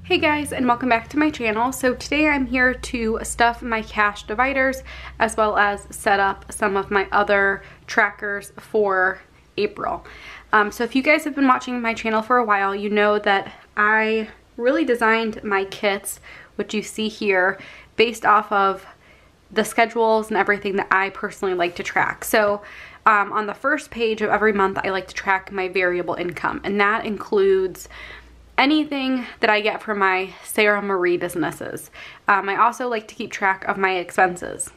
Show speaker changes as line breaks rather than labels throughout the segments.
Hey guys, and welcome back to my channel. So today I'm here to stuff my cash dividers as well as set up some of my other trackers for April. So if you guys have been watching my channel for a while, you know that I really designed my kits, which you see here, based off of the schedules and everything that I personally like to track. So on the first page of every month, I like to track my variable income, and that includes anything that I get from my Sara Marie businesses. I also like to keep track of my expenses.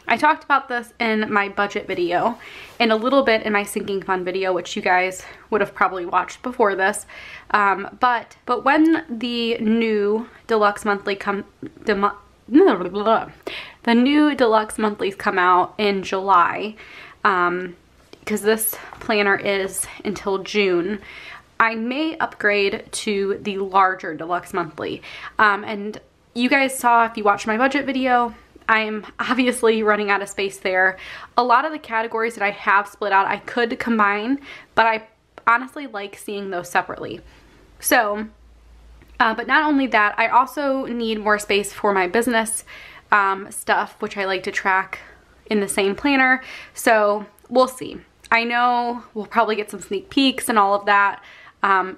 I talked about this in my budget video and a little bit in my sinking fund video, which you guys would have probably watched before this. But when the new deluxe monthly the new deluxe monthlies come out in July, because this planner is until June, I may upgrade to the larger deluxe monthly. And you guys saw, if you watched my budget video, I'm obviously running out of space there. A lot of the categories that I have split out, I could combine, but I honestly like seeing those separately. So, but not only that, I also need more space for my business stuff, which I like to track in the same planner. So we'll see. I know we'll probably get some sneak peeks and all of that.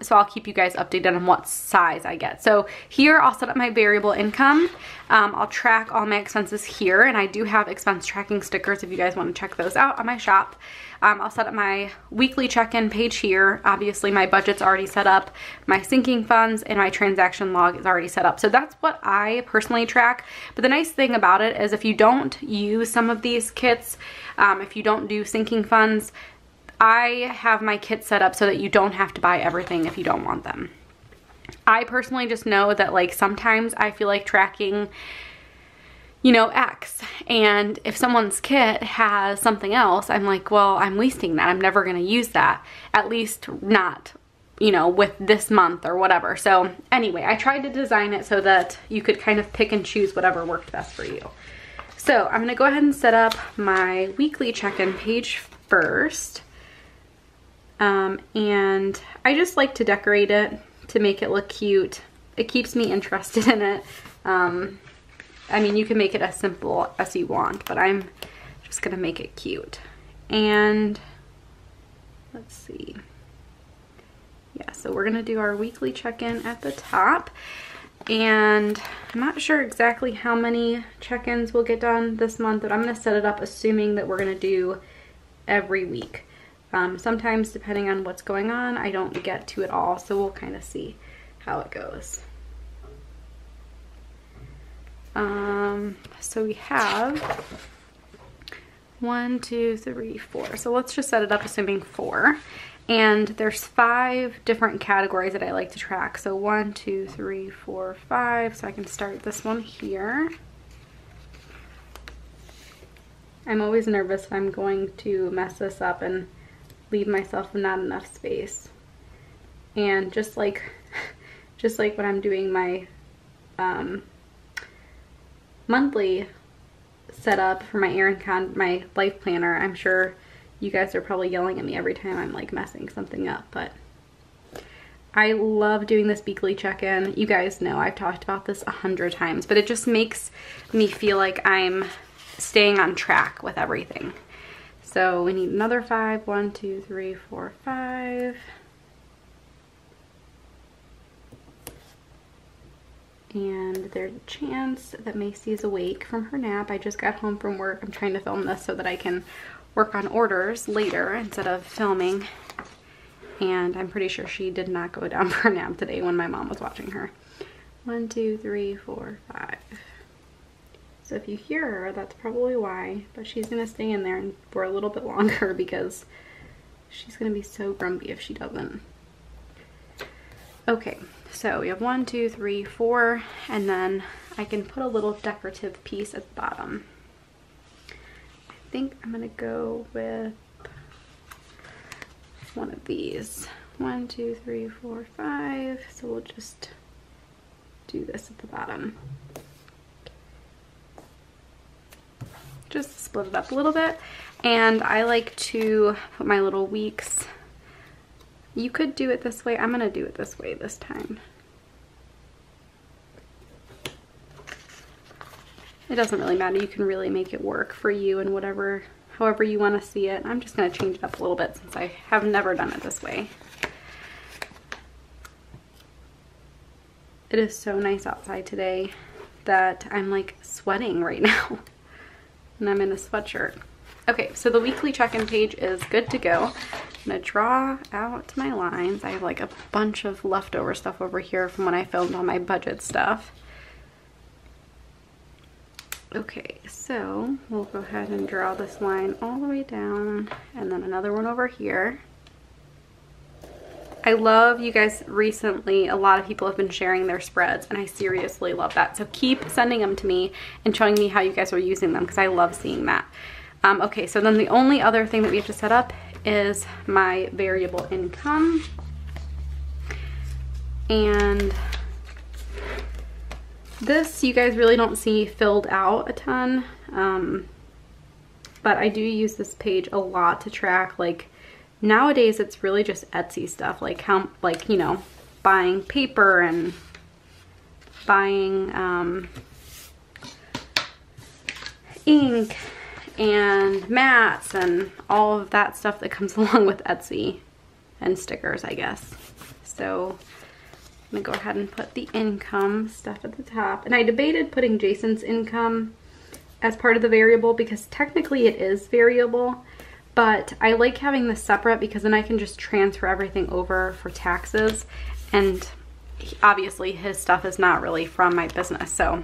So I'll keep you guys updated on what size I get. So here I'll set up my variable income. I'll track all my expenses here, and I do have expense tracking stickers if you guys want to check those out on my shop. I'll set up my weekly check-in page here. Obviously my budget's already set up, my sinking funds and my transaction log is already set up. So that's what I personally track. But the nice thing about it is if you don't use some of these kits, if you don't do sinking funds, I have my kit set up so that you don't have to buy everything if you don't want them. I personally just know that, like, sometimes I feel like tracking, you know, X, and if someone's kit has something else, I'm like, well, I'm wasting that. I'm never going to use that, at least not, you know, with this month or whatever. So anyway, I tried to design it so that you could kind of pick and choose whatever worked best for you. So I'm going to go ahead and set up my weekly check-in page first. And I just like to decorate it to make it look cute. It keeps me interested in it. I mean, you can make it as simple as you want, but I'm just gonna make it cute. And let's see. Yeah, so we're gonna do our weekly check-in at the top. And I'm not sure exactly how many check-ins we'll get done this month, but I'm gonna set it up assuming that we're gonna do every week. Sometimes, depending on what's going on, I don't get to it all, so we'll kind of see how it goes. So we have 1, 2, 3, 4. So let's just set it up assuming 4. And there's 5 different categories that I like to track. So 1, 2, 3, 4, 5. So I can start this one here. I'm always nervous if I'm going to mess this up and leave myself not enough space. And just like when I'm doing my monthly setup for my my life planner, I'm sure you guys are probably yelling at me every time I'm like messing something up, but I love doing this weekly check-in. You guys know I've talked about this 100 times, but it just makes me feel like I'm staying on track with everything. So we need another 5. 1, 2, 3, 4, 5. And there's a chance that Macy is awake from her nap. I just got home from work. I'm trying to film this so that I can work on orders later instead of filming. And I'm pretty sure she did not go down for a nap today when my mom was watching her. 1, 2, 3, 4, 5. So if you hear her, that's probably why, but she's gonna stay in there for a little bit longer because she's gonna be so grumpy if she doesn't. Okay, so we have 1, 2, 3, 4, and then I can put a little decorative piece at the bottom. I think I'm gonna go with one of these. 1, 2, 3, 4, 5. So we'll just do this at the bottom. Just split it up a little bit, and I like to put my little weeks. You could do it this way. I'm gonna do it this way this time. it doesn't really matter. You can really make it work for you and however you want to see it. I'm just going to change it up a little bit since I have never done it this way. It is so nice outside today that I'm like sweating right now. And I'm in a sweatshirt. Okay, so the weekly check-in page is good to go. I'm gonna draw out my lines. I have like a bunch of leftover stuff over here from when I filmed all my budget stuff. Okay, so we'll go ahead and draw this line all the way down and then another one over here. I love, you guys, recently a lot of people have been sharing their spreads and I seriously love that. So keep sending them to me and showing me how you guys are using them because I love seeing that. Okay, so then the only other thing that we have to set up is my variable income. And this you guys really don't see filled out a ton, but I do use this page a lot to track, like nowadays it's really just Etsy stuff, like how, like, you know, buying paper and buying ink and mats and all of that stuff that comes along with Etsy, and stickers, I guess. So I'm gonna go ahead and put the income stuff at the top. And I debated putting Jason's income as part of the variable because technically it is variable, but I like having this separate because then I can just transfer everything over for taxes. And obviously his stuff is not really from my business. So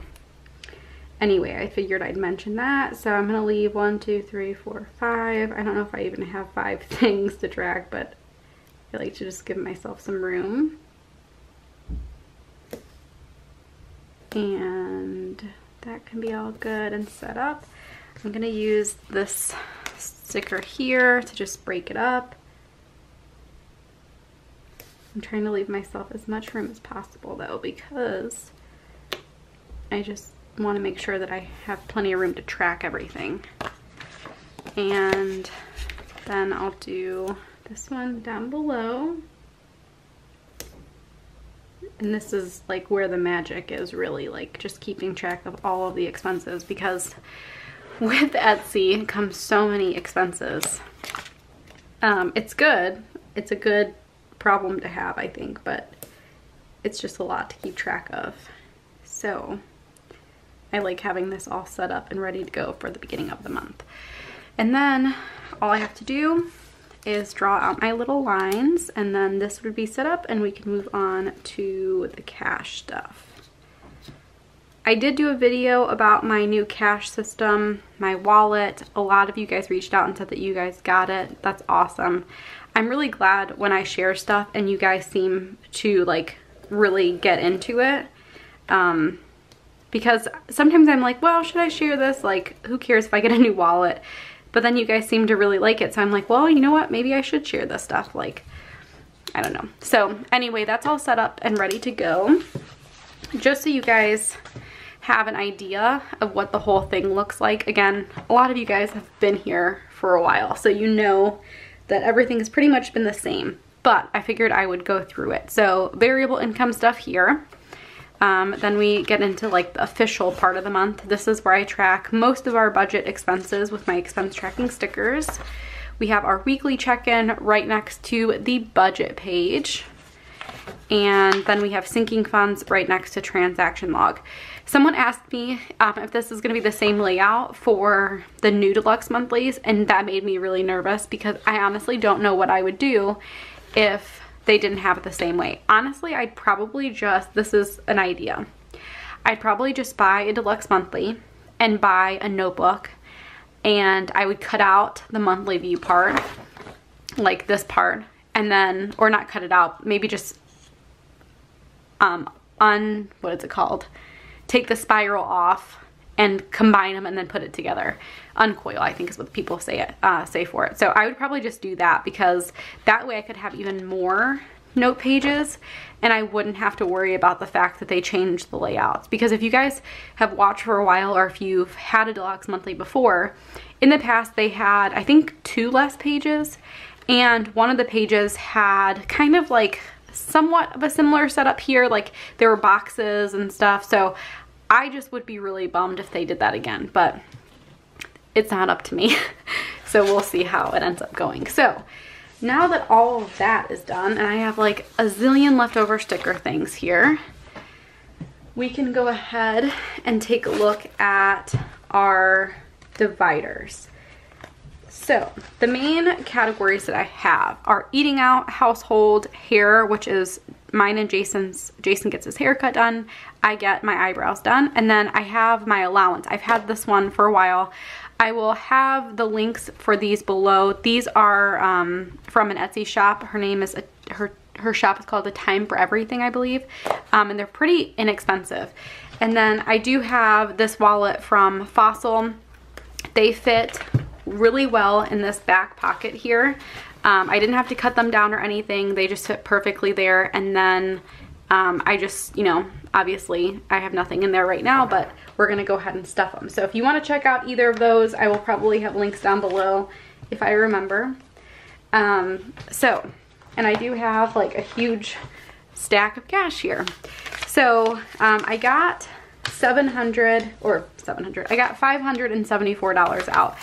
anyway, I figured I'd mention that. So I'm gonna leave 1, 2, 3, 4, 5. I don't know if I even have 5 things to track, but I like to just give myself some room. And that can be all good and set up. I'm gonna use this sticker here to just break it up. I'm trying to leave myself as much room as possible though, because I just want to make sure that I have plenty of room to track everything. And then I'll do this one down below. And this is like where the magic is, really, like just keeping track of all of the expenses, because with Etsy comes so many expenses. It's good. It's a good problem to have, I think, but it's just a lot to keep track of. So I like having this all set up and ready to go for the beginning of the month. And then all I have to do is draw out my little lines, and then this would be set up and we can move on to the cash stuff. I did do a video about my new cash system, my wallet. A lot of you guys reached out and said that you guys got it. That's awesome. I'm really glad when I share stuff and you guys seem to like really get into it. Because sometimes I'm like, well, should I share this? Like, who cares if I get a new wallet? But then you guys seem to really like it. So I'm like, well, you know what? Maybe I should share this stuff. Like, I don't know. So anyway, that's all set up and ready to go. Just so you guys have an idea of what the whole thing looks like. Again, a lot of you guys have been here for a while, so you know that everything has pretty much been the same. But I figured I would go through it. So variable income stuff here. Then we get into like the official part of the month. This is where I track most of our budget expenses with my expense tracking stickers. We have our weekly check-in right next to the budget page. And then we have sinking funds right next to transaction log. Someone asked me if this is going to be the same layout for the new deluxe monthlies, and that made me really nervous because I honestly don't know what I would do if they didn't have it the same way. Honestly, I'd probably just, this is an idea, I'd probably just buy a deluxe monthly and buy a notebook, and I would cut out the monthly view part, like this part, and then, or not cut it out, maybe just what is it called? Take the spiral off and combine them and then put it together. Uncoil, I think is what people say for it. So I would probably just do that, because that way I could have even more note pages and I wouldn't have to worry about the fact that they changed the layouts. Because if you guys have watched for a while, or if you've had a deluxe monthly before, in the past they had, I think, 2 less pages, and one of the pages had kind of like somewhat of a similar setup here, like there were boxes and stuff. So I just would be really bummed if they did that again, but it's not up to me. So we'll see how it ends up going. So now that all of that is done, and I have like a zillion leftover sticker things here, we can go ahead and take a look at our dividers. So the main categories that I have are eating out, household, hair, which is mine and Jason's. Jason gets his haircut done. I get my eyebrows done. And then I have my allowance. I've had this one for a while. I will have the links for these below. These are from an Etsy shop. Her name is, her shop is called A Time for Everything, I believe. And they're pretty inexpensive. And then I do have this wallet from Fossil. They fit really well in this back pocket here. I didn't have to cut them down or anything. They just fit perfectly there. And then I just, you know, obviously I have nothing in there right now, but we're gonna go ahead and stuff them. So if you wanna check out either of those, I will probably have links down below if I remember. And I do have like a huge stack of cash here. So I got I got $574 out.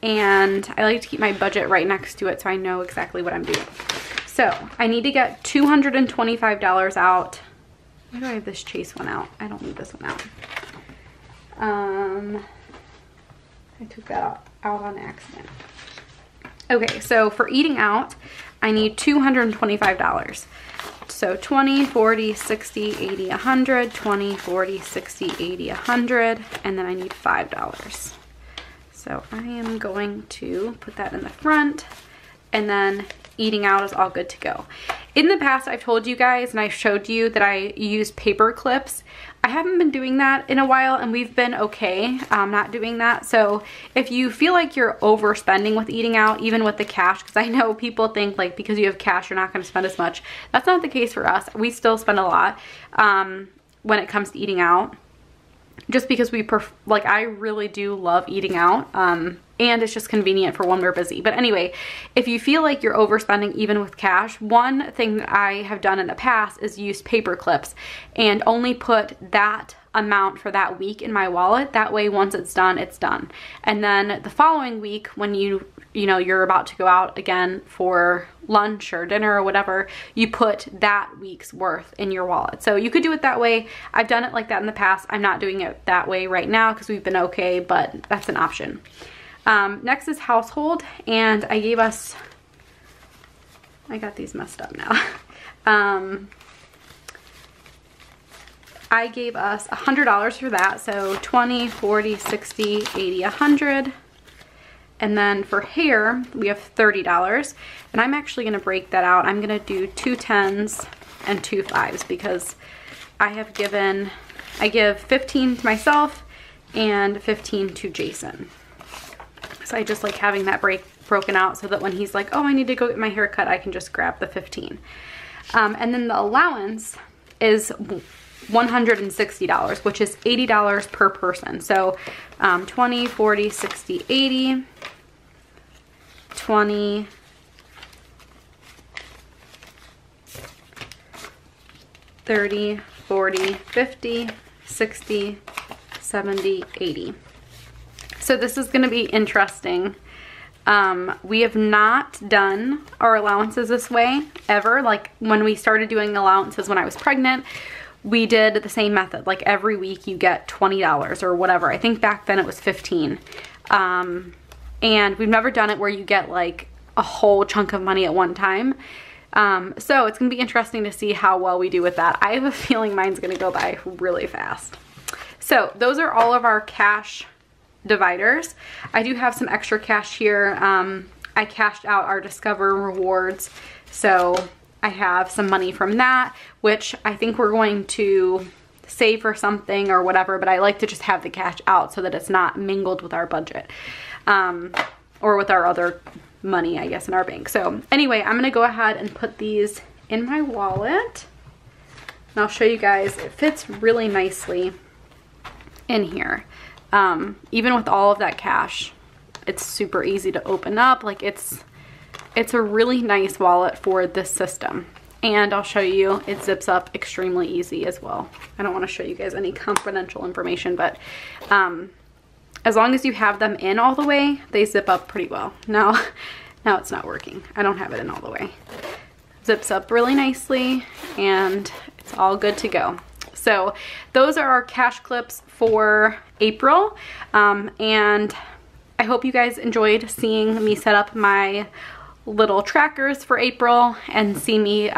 And I like to keep my budget right next to it so I know exactly what I'm doing. So I need to get $225 out. Why do I have this Chase one out? I don't need this one out. I took that out on accident. Okay, so for eating out, I need $225. So 20, 40, 60, 80, 100, 20, 40, 60, 80, 100, and then I need $5. So I am going to put that in the front, and then eating out is all good to go. In the past, I've told you guys and I showed you that I use paper clips. I haven't been doing that in a while, and we've been okay not doing that. So if you feel like you're overspending with eating out, even with the cash, because I know people think like because you have cash, you're not going to spend as much. That's not the case for us. We still spend a lot when it comes to eating out. Just because like I really do love eating out, and it's just convenient for when we're busy. But anyway, if you feel like you're overspending even with cash, one thing that I have done in the past is use paper clips and only put that amount for that week in my wallet. That way, once it's done, it's done. And then the following week, when you're about to go out again for lunch or dinner or whatever, you put that week's worth in your wallet. So you could do it that way. I've done it like that in the past. I'm not doing it that way right now because we've been okay, but that's an option. Next is household, and I got these messed up now. I gave us $100 for that, so 20, 40, 60, 80, 100. And then for hair, we have $30. And I'm actually gonna break that out. I'm gonna do 2 10s and 2 5s because I give 15 to myself and 15 to Jason. So I just like having that broken out so that when he's like, oh, I need to go get my hair cut, I can just grab the 15. And then the allowance is $160, which is $80 per person. So 20, 40, 60, 80, 20, 30, 40, 50, 60, 70, 80. So this is going to be interesting. We have not done our allowances this way ever. Like when we started doing allowances when I was pregnant, we did the same method. Like every week you get $20 or whatever. I think back then it was 15. And we've never done it where you get like a whole chunk of money at one time. So it's gonna be interesting to see how well we do with that. I have a feeling mine's gonna go by really fast. So those are all of our cash dividers. I do have some extra cash here. I cashed out our Discover rewards, so I have some money from that, which I think we're going to save for something or whatever, but I like to just have the cash out so that it's not mingled with our budget, or with our other money, I guess, in our bank. So anyway, I'm gonna go ahead and put these in my wallet, and I'll show you guys. It fits really nicely in here. Even with all of that cash, it's super easy to open up. Like it's a really nice wallet for this system. and I'll show you it zips up extremely easy as well. I don't want to show you guys any confidential information, but as long as you have them in all the way, they zip up pretty well. Now it's not working. I don't have it in all the way. Zips up really nicely and it's all good to go. So those are our cash clips for April, and I hope you guys enjoyed seeing me set up my little trackers for April and see me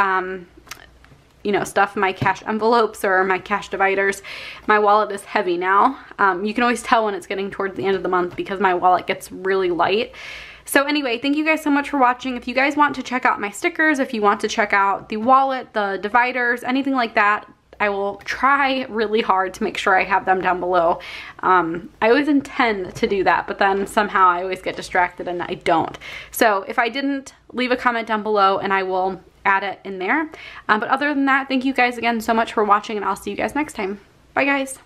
you know, stuff my cash envelopes or my cash dividers. My wallet is heavy now. You can always tell when it's getting towards the end of the month because my wallet gets really light. So anyway, thank you guys so much for watching. If you guys want to check out my stickers, if you want to check out the wallet, the dividers, anything like that, I will try really hard to make sure I have them down below. I always intend to do that, but then somehow I always get distracted and I don't. So if I didn't, leave a comment down below and I will add it in there. But other than that, thank you guys again so much for watching, and I'll see you guys next time. Bye guys.